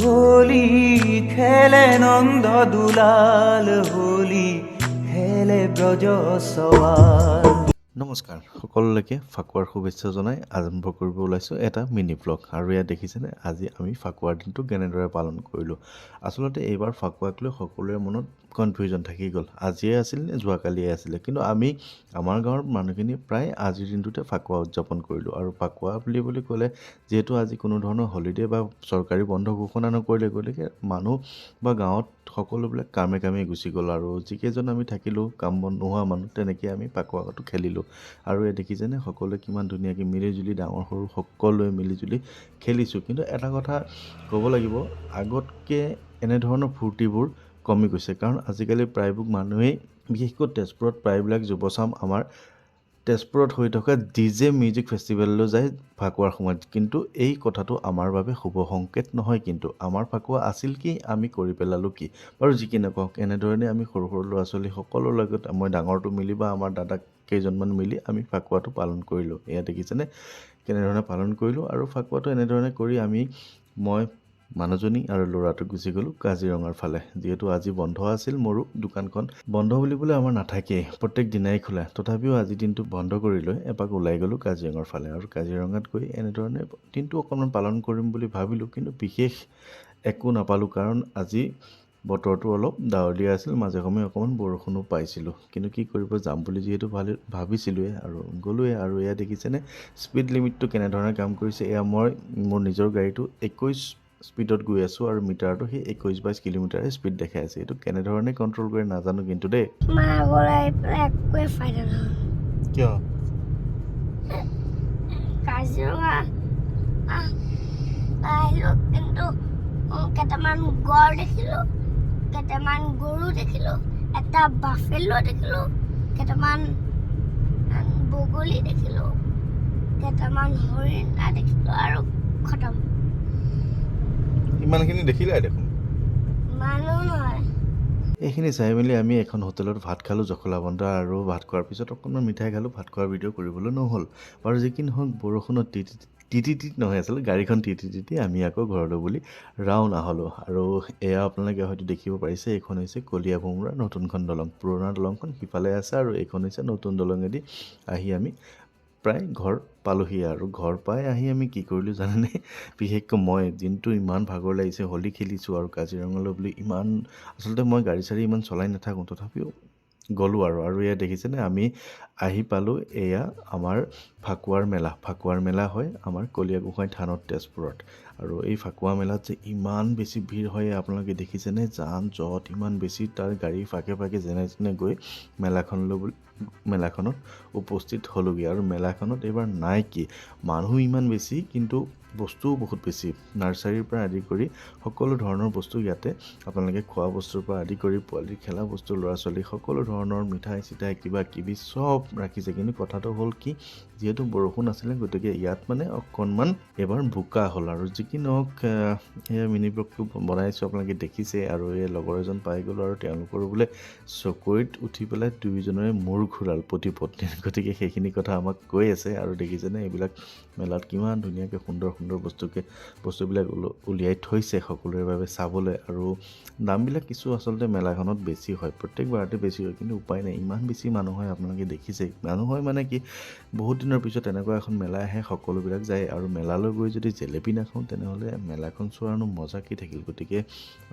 হোলি খেলে নন্দ দুলাল, হোলি খেলে ব্ৰজ সৱাল। নমস্কাৰ, সকলোলৈকে ফাকুৱাৰ শুভেচ্ছা জনাই আৰম্ভ কৰিব ওলাইছোঁ এটা মিনি ব্লগ। আৰু ইয়াত দেখিছেনে আজি আমি ফাকুৱাৰ দিনটো কেনেদৰে পালন কৰিলোঁ। আচলতে এইবাৰ ফাকুৱাক লৈ সকলোৰে মনত কনফিউজন থাকি গ'ল, আজিয়ে আছিল নে যোৱাকালিয়ে আছিলে। কিন্তু আমি আমাৰ গাঁৱৰ মানুহখিনি প্ৰায় আজিৰ দিনটোতে ফাকুৱা উদযাপন কৰিলোঁ। আৰু ফাকুৱা বুলি ক'লে যিহেতু আজি কোনো ধৰণৰ হলিডে বা চৰকাৰী বন্ধ ঘোষণা নকৰিলে, গতিকে মানুহ বা গাঁৱত সকলোবিলাক কামে গুচি গ'ল। আৰু যিকেইজন আমি থাকিলোঁ কাম বন নোহোৱা মানুহ, তেনেকৈ আমি ফাকুৱাটো খেলিলোঁ। আৰু এই দেখিছেনে সকলোৱে কিমান ধুনীয়াকৈ মিলিজুলি, ডাঙৰ সৰু সকলোৱে মিলিজুলি খেলিছোঁ। কিন্তু এটা কথা ক'ব লাগিব, আগতকৈ এনেধৰণৰ ফূৰ্তিবোৰ কমি গৈছে। কাৰণ আজিকালি প্ৰায়বোৰ মানুহেই, বিশেষকৈ তেজপুৰত প্ৰায়বিলাক যুৱচাম আমাৰ তেজপুৰত হৈ থকা DJ মিউজিক ফেষ্টিভেললৈ যায় ফাকুৱাৰ সময়ত। কিন্তু এই কথাটো আমাৰ বাবে শুভ সংকেত নহয়। কিন্তু আমাৰ ফাকুৱা আছিল কি, আমি কৰি পেলালোঁ কি। বাৰু যি কি নকওক, এনেধৰণে আমি সৰু ল'ৰা ছোৱালী সকলোৰ লগত, মই ডাঙৰটো মিলি বা আমাৰ দাদাক কেইজনমান মিলি আমি ফাকুৱাটো পালন কৰিলোঁ। এয়া দেখিছেনে কেনেধৰণে পালন কৰিলোঁ। আৰু ফাকুৱাটো এনেধৰণে কৰি মই মানুহজনী আৰু ল'ৰাটো গুচি গ'লোঁ কাজিৰঙাৰ ফালে। যিহেতু আজি বন্ধ আছিল, মোৰো দোকানখন বন্ধ বুলিবলৈ আমাৰ নাথাকেই, প্ৰত্যেক দিনাই খোলা। তথাপিও আজি দিনটো বন্ধ কৰি লৈ এপাক ওলাই গ'লোঁ কাজিৰঙাৰ ফালে। আৰু কাজিৰঙাত গৈ এনেধৰণে দিনটো অকণমান পালন কৰিম বুলি ভাবিলোঁ, কিন্তু বিশেষ একো নাপালোঁ। কাৰণ আজি বতৰটো অলপ ডাৱৰীয়া আছিল, মাজে সময়ে অকণমান বৰষুণো পাইছিলোঁ। কিন্তু কি কৰিব, যাম বুলি যিহেতু ভাবিছিলোঁৱে আৰু গ'লোৱে। আৰু এয়া দেখিছেনে স্পীড লিমিটটো কেনেধৰণে কাম কৰিছে। এয়া মই মোৰ নিজৰ গাড়ীটো 21 স্পীডত গৈ আছোঁ আৰু মিটাৰটো সেই 21-22 কিলোমিটাৰে স্পীড দেখাই আছে। এইটো কেনেধৰণে কণ্ট্ৰল কৰে নাজানো কিন্তু দেই। কিয়? কাজিৰঙা আহিলোঁ, কিন্তু কেইটামান গড় দেখিলোঁ, কেইটামান গৰু দেখিলোঁ, এটা বাফেলো দেখিলোঁ, কেইটামান বগলী দেখিলোঁ, কেইটামান হৰিণা দেখিলোঁ আৰু খতম। ইমানখিনি দেখিলাই দেখোন। মানুহ নহয়। এইখিনি চাই মেলি আমি এখন হোটেলত ভাত খালোঁ, জখলাবন্ধা। আৰু ভাত খোৱাৰ পিছত অকণমান মিঠাই খালোঁ। ভাত খোৱাৰ ভিডিঅ' কৰিবলৈ নহ'ল। বাৰু যি কি নহওক, বৰষুণত তিতি নহয়, আচলতে গাড়ীখন তিতি আমি আকৌ ঘৰলৈ বুলি ৰাওনা হ'লোঁ। আৰু এয়া আপোনালোকে হয়তো দেখিব পাৰিছে, এইখন হৈছে কলীয়াভোমোৰা নতুনখন দলং। পুৰণা দলংখন সিফালে আছে আৰু এইখন হৈছে নতুন দলঙেদি আহি আমি প্ৰায় ঘৰ পালোহি। আৰু ঘৰ পাই আহি আমি কি কৰিলোঁ জানেনে? বিশেষকৈ মই দিনটো ইমান ভাগৰ লাগিছে, হোলী খেলিছোঁ আৰু কাজিৰঙালৈ বুলি আচলতে মই গাড়ী চাড়ী ইমান চলাই নাথাকোঁ, তথাপিও গ'লোঁ। আৰু এয়া দেখিছেনে আমি আহি পালোঁ, এয়া আমাৰ ফাকুৱাৰ মেলা হয় আমাৰ কলীয়াগোসাঁই থানত তেজপুৰত। আৰু এই ফাকুৱা মেলাত যে ইমান বেছি ভিৰ হয় আপোনালোকে দেখিছেনে, যান জঁট ইমান বেছি। তাৰ গাড়ী ফাকে যেনে তেনে গৈ মেলাখনত উপস্থিত হ'লোগৈ। আৰু মেলাখনত এইবাৰ নাই কি, মানুহ ইমান বেছি, কিন্তু বস্তুও বহুত বেছি। নাৰ্চাৰীৰ পৰা আদি কৰি সকলো ধৰণৰ বস্তু ইয়াতে আপোনালোকে খোৱা বস্তুৰ পৰা আদি কৰি পোৱালিৰ খেলা বস্তু, ল'ৰা ছোৱালী সকলো ধৰণৰ মিঠাই চিঠাই কিবা কিবি চব ৰাখিছে। কিন্তু কথাটো হ'ল কি, যিহেতু বৰষুণ আছিলে, গতিকে ইয়াত মানে অকণমান এবাৰ বোকা হ'ল। আৰু যি কি নহওক, সেয়া মিনি ব্লগটো বনাইছোঁ, আপোনালোকে দেখিছে। আৰু এই লগৰ এজন পাই গ'লোঁ, আৰু তেওঁলোকৰো বোলে চকৰিত উঠি পেলাই দুয়োজনৰে মূৰ ঘূৰাল পতি পত্নী। গতিকে সেইখিনি কথা আমাক কৈ আছে। আৰু দেখিছেনে এইবিলাক মেলাত কিমান ধুনীয়াকৈ সুন্দৰ বস্তুবিলাক উলিয়াই থৈছে সকলোৰে বাবে চাবলৈ। আৰু দামবিলাক কিছু আচলতে মেলাখনত বেছি হয়, প্ৰত্যেকবাৰতে বেছি হয়, কিন্তু উপায় নাই, ইমান বেছি মানুহ হয়। আপোনালোকে দেখিছে মানুহ হয় মানে কি, বহুত দিনৰ পিছত এনেকুৱা এখন মেলা আহে, সকলোবিলাক যায়। আৰু মেলালৈ গৈ যদি জেলেপি নাখাওঁ, তেনেহ'লে মেলাখন চোৱাৰনো মজা কি থাকিল। গতিকে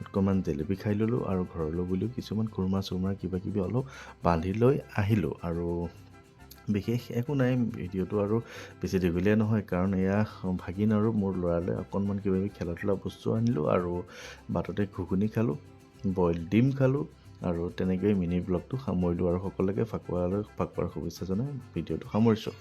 অকণমান জেলেপি খাই ল'লোঁ, আৰু ঘৰলৈ বুলিও কিছুমান খুৰমা চুৰমা কিবা কিবি অলপ বান্ধি লৈ আহিলোঁ। আৰু বিশেষ একো নাই, ভিডিঅ'টো আৰু বেছি দীঘলীয়া নহয়, কাৰণ এয়া ভাগিন আৰু মোৰ ল'ৰালৈ অকণমান কিবা কিবি খেলা ধূলা বস্তু আনিলোঁ। আৰু বাটতে ঘুগুনি খালোঁ, বইল ডিম খালোঁ। আৰু তেনেকৈয়ে মিনি ব্লগটো সামৰিলোঁ। আৰু সকলোকে ফাকুৱাৰ শুভেচ্ছা জনাই ভিডিঅ'টো সামৰিছোঁ।